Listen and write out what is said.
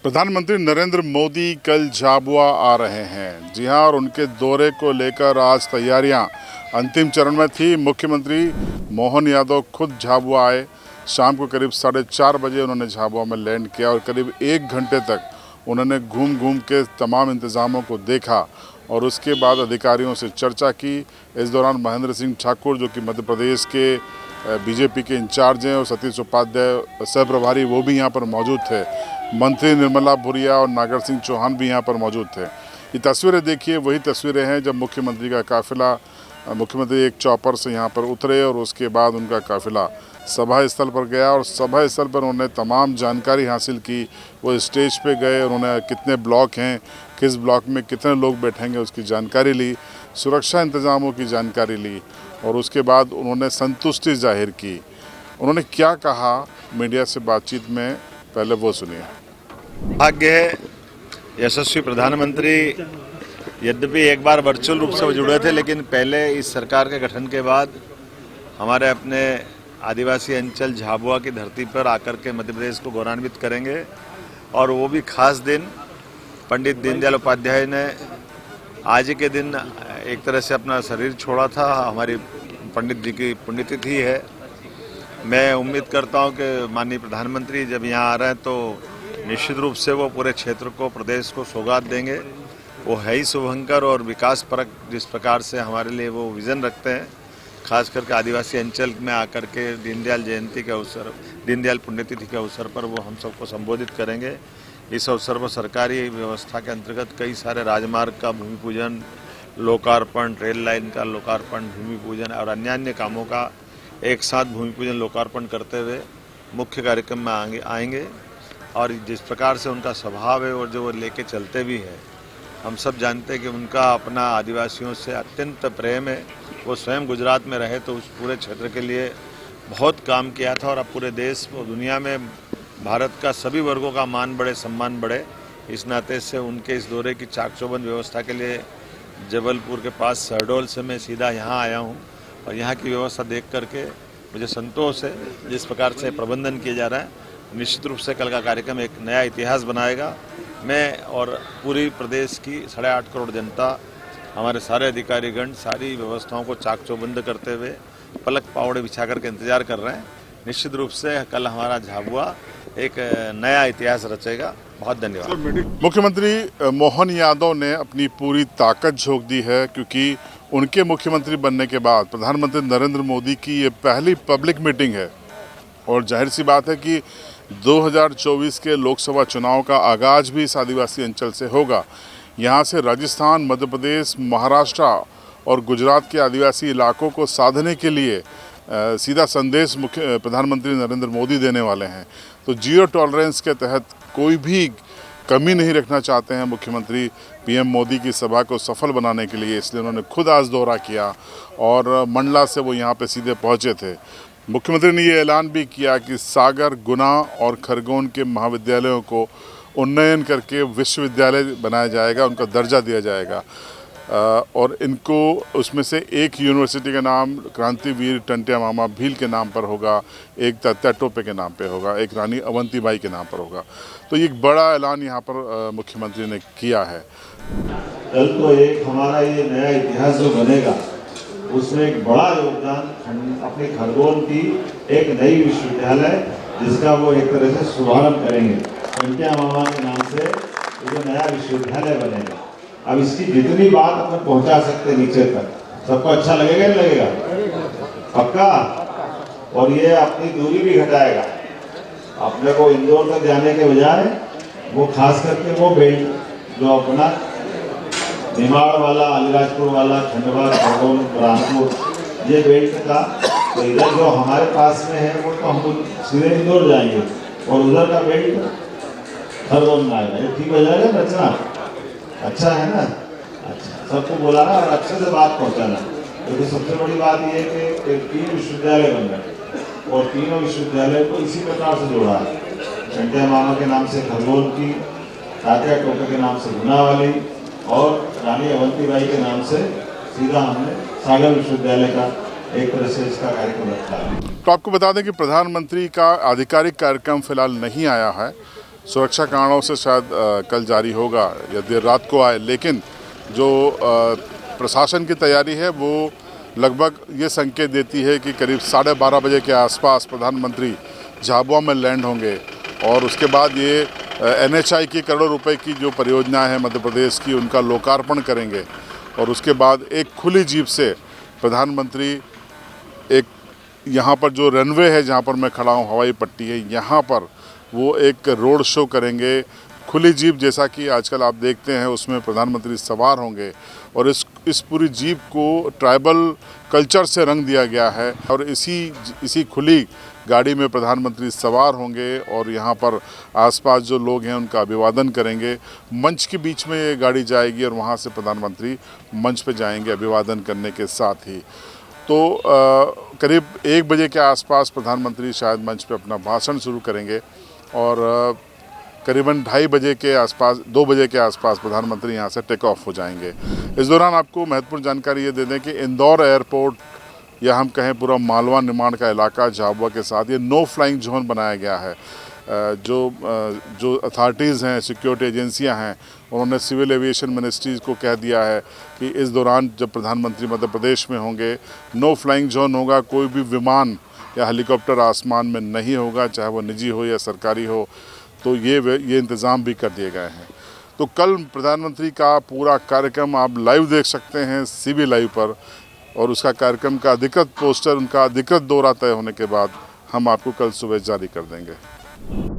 प्रधानमंत्री नरेंद्र मोदी कल झाबुआ आ रहे हैं। जी हां, और उनके दौरे को लेकर आज तैयारियां अंतिम चरण में थी। मुख्यमंत्री मोहन यादव खुद झाबुआ आए। शाम को करीब 4:30 बजे उन्होंने झाबुआ में लैंड किया और करीब 1 घंटे तक उन्होंने घूम घूम के तमाम इंतज़ामों को देखा और उसके बाद अधिकारियों से चर्चा की। इस दौरान महेंद्र सिंह ठाकुर, जो कि मध्य प्रदेश के बीजेपी के इंचार्ज हैं, और सतीश उपाध्याय सह प्रभारी, वो भी यहाँ पर मौजूद थे। मंत्री निर्मला भूरिया और नागर सिंह चौहान भी यहाँ पर मौजूद थे। ये तस्वीरें देखिए, वही तस्वीरें हैं जब मुख्यमंत्री का काफिला, मुख्यमंत्री एक चॉपर से यहाँ पर उतरे और उसके बाद उनका काफिला सभा स्थल पर गया और सभा स्थल पर उन्होंने तमाम जानकारी हासिल की। वो स्टेज पे गए, उन्होंने कितने ब्लॉक हैं, किस ब्लॉक में कितने लोग बैठेंगे उसकी जानकारी ली, सुरक्षा इंतज़ामों की जानकारी ली और उसके बाद उन्होंने संतुष्टि जाहिर की। उन्होंने क्या कहा मीडिया से बातचीत में, पहले वो सुनिए। भाग्य है यशस्वी प्रधानमंत्री यद्यपि एक बार वर्चुअल रूप से वो जुड़े थे, लेकिन पहले इस सरकार के गठन के बाद हमारे अपने आदिवासी अंचल झाबुआ की धरती पर आकर के मध्य प्रदेश को गौरवान्वित करेंगे। और वो भी खास दिन पंडित दीनदयाल उपाध्याय ने आज ही के दिन एक तरह से अपना शरीर छोड़ा था। हमारी पंडित जी की पुण्यतिथि है। मैं उम्मीद करता हूं कि माननीय प्रधानमंत्री जब यहाँ आ रहे हैं तो निश्चित रूप से वो पूरे क्षेत्र को, प्रदेश को सौगात देंगे। वो है ही शुभंकर और विकास परक, जिस प्रकार से हमारे लिए वो विज़न रखते हैं, खास करके आदिवासी अंचल में आकर के दीनदयाल जयंती के अवसर, दीनदयाल पुण्यतिथि के अवसर पर वो हम सबको संबोधित करेंगे। इस अवसर पर सरकारी व्यवस्था के अंतर्गत कई सारे राजमार्ग का भूमि पूजन, लोकार्पण, रेल लाइन का लोकार्पण, भूमि पूजन और अन्य अन्य कामों का एक साथ भूमि पूजन लोकार्पण करते हुए मुख्य कार्यक्रम में आएंगे। और जिस प्रकार से उनका स्वभाव है और जो वो लेके चलते भी हैं, हम सब जानते हैं कि उनका अपना आदिवासियों से अत्यंत प्रेम है। वो स्वयं गुजरात में रहे तो उस पूरे क्षेत्र के लिए बहुत काम किया था और अब पूरे देश और दुनिया में भारत का सभी वर्गों का मान बढ़े, सम्मान बढ़े। इस नाते से उनके इस दौरे की चाक-चौबंद व्यवस्था के लिए जबलपुर के पास शहडोल से मैं सीधा यहाँ आया हूँ और यहाँ की व्यवस्था देख करके मुझे संतोष है। जिस प्रकार से प्रबंधन किया जा रहा है, निश्चित रूप से कल का कार्यक्रम एक नया इतिहास बनाएगा। मैं और पूरी प्रदेश की 8.5 करोड़ जनता, हमारे सारे अधिकारीगण सारी व्यवस्थाओं को चाक-चौबंद करते हुए पलक पावड़े बिछा करके इंतजार कर रहे हैं। निश्चित रूप से कल हमारा झाबुआ एक नया इतिहास रचेगा। बहुत धन्यवाद। मुख्यमंत्री मोहन यादव ने अपनी पूरी ताकत झोंक दी है, क्योंकि उनके मुख्यमंत्री बनने के बाद प्रधानमंत्री नरेंद्र मोदी की ये पहली पब्लिक मीटिंग है और जाहिर सी बात है कि 2024 के लोकसभा चुनाव का आगाज भी इस आदिवासी अंचल से होगा। यहाँ से राजस्थान, मध्य प्रदेश, महाराष्ट्र और गुजरात के आदिवासी इलाकों को साधने के लिए सीधा संदेश प्रधानमंत्री नरेंद्र मोदी देने वाले हैं। तो जीरो टॉलरेंस के तहत कोई भी कमी नहीं रखना चाहते हैं मुख्यमंत्री पीएम मोदी की सभा को सफल बनाने के लिए। इसलिए उन्होंने खुद आज दौरा किया और मंडला से वो यहाँ पे सीधे पहुँचे थे। मुख्यमंत्री ने ये ऐलान भी किया कि सागर, गुना और खरगोन के महाविद्यालयों को उन्नयन करके विश्वविद्यालय बनाया जाएगा, उनका दर्जा दिया जाएगा और इनको उसमें से एक यूनिवर्सिटी का नाम क्रांतिवीर टंटिया मामा भील के नाम पर होगा, एक तात्या टोपे के नाम पे होगा, एक रानी अवंतीबाई के नाम पर होगा। तो ये एक बड़ा ऐलान यहाँ पर मुख्यमंत्री ने किया है। कल तो एक हमारा ये नया इतिहास जो बनेगा, उसमें एक बड़ा योगदान अपने खरगोन की एक नई विश्वविद्यालय, जिसका वो एक तरह से शुभारंभ करेंगे टंटिया मामा के नाम से। जो नया विश्वविद्यालय बनेगा, अब इसकी जितनी बात अपन पहुंचा सकते नीचे तक, सबको अच्छा लगेगा नहीं लगेगा? पक्का। और ये अपनी दूरी भी घटाएगा। अपने को इंदौर तक जाने के बजाय वो खास करके वो बेल्ट जो अपना निमाड़ वाला, अलीराजपुर वाला, खंडवा, खरगोन, बुरहानपुर, ये बेल्ट का, तो इधर जो हमारे पास में है वो तो हम सीधे इंदौर जाएंगे और उधर का बेल्ट खरगोन में आएगा। ये ठीक हो जाएगा रचना? अच्छा है ना? अच्छा, सबको बुलाना और अच्छे से बात पहुंचाना। क्योंकि सबसे बड़ी बात ये है कि 3 विश्वविद्यालय बन गए और तीनों विश्वविद्यालय को इसी प्रकार से जोड़ा है। टंटिया मामा के नाम से खरगोन की, तात्या टोपे के नाम से गुना वाली और रानी अवंतीबाई के नाम से सीधा हमने सागर विश्वविद्यालय का एक तरह से इसका कार्यक्रम रखा है। तो आपको बता दें कि प्रधानमंत्री का आधिकारिक कार्यक्रम फिलहाल नहीं आया है। सुरक्षा कारणों से शायद कल जारी होगा या देर रात को आए, लेकिन जो प्रशासन की तैयारी है वो लगभग ये संकेत देती है कि करीब 12:30 बजे के आसपास प्रधानमंत्री झाबुआ में लैंड होंगे और उसके बाद ये NHI की करोड़ों रुपए की जो परियोजनाएं हैं मध्य प्रदेश की, उनका लोकार्पण करेंगे और उसके बाद एक खुली जीप से प्रधानमंत्री एक यहाँ पर जो रनवे है जहाँ पर मैं खड़ा हूँ, हवाई पट्टी है, यहाँ पर वो एक रोड शो करेंगे। खुली जीप जैसा कि आजकल आप देखते हैं उसमें प्रधानमंत्री सवार होंगे और इस पूरी जीप को ट्राइबल कल्चर से रंग दिया गया है और इसी खुली गाड़ी में प्रधानमंत्री सवार होंगे और यहाँ पर आसपास जो लोग हैं उनका अभिवादन करेंगे। मंच के बीच में ये गाड़ी जाएगी और वहाँ से प्रधानमंत्री मंच पे जाएंगे अभिवादन करने के साथ ही। तो करीब 1 बजे के आसपास प्रधानमंत्री शायद मंच पे अपना भाषण शुरू करेंगे और करीबन 2:30 बजे के आसपास 2 बजे के आसपास प्रधानमंत्री यहाँ से टेक ऑफ हो जाएंगे। इस दौरान आपको महत्वपूर्ण जानकारी ये दे दें कि इंदौर एयरपोर्ट या हम कहें पूरा मालवा निर्माण का इलाका झाबुआ के साथ ये नो फ्लाइंग जोन बनाया गया है। जो अथॉरिटीज़ हैं, सिक्योरिटी एजेंसियां हैं, उन्होंने सिविल एविएशन मिनिस्ट्रीज़ को कह दिया है कि इस दौरान जब प्रधानमंत्री मध्य प्रदेश में होंगे नो फ्लाइंग जोन होगा, कोई भी विमान या हेलीकॉप्टर आसमान में नहीं होगा, चाहे वो निजी हो या सरकारी हो। तो ये इंतज़ाम भी कर दिए गए हैं। तो कल प्रधानमंत्री का पूरा कार्यक्रम आप लाइव देख सकते हैं CB लाइव पर और उसका कार्यक्रम का अधिकृत पोस्टर, उनका अधिकृत दौरा तय होने के बाद हम आपको कल सुबह जारी कर देंगे।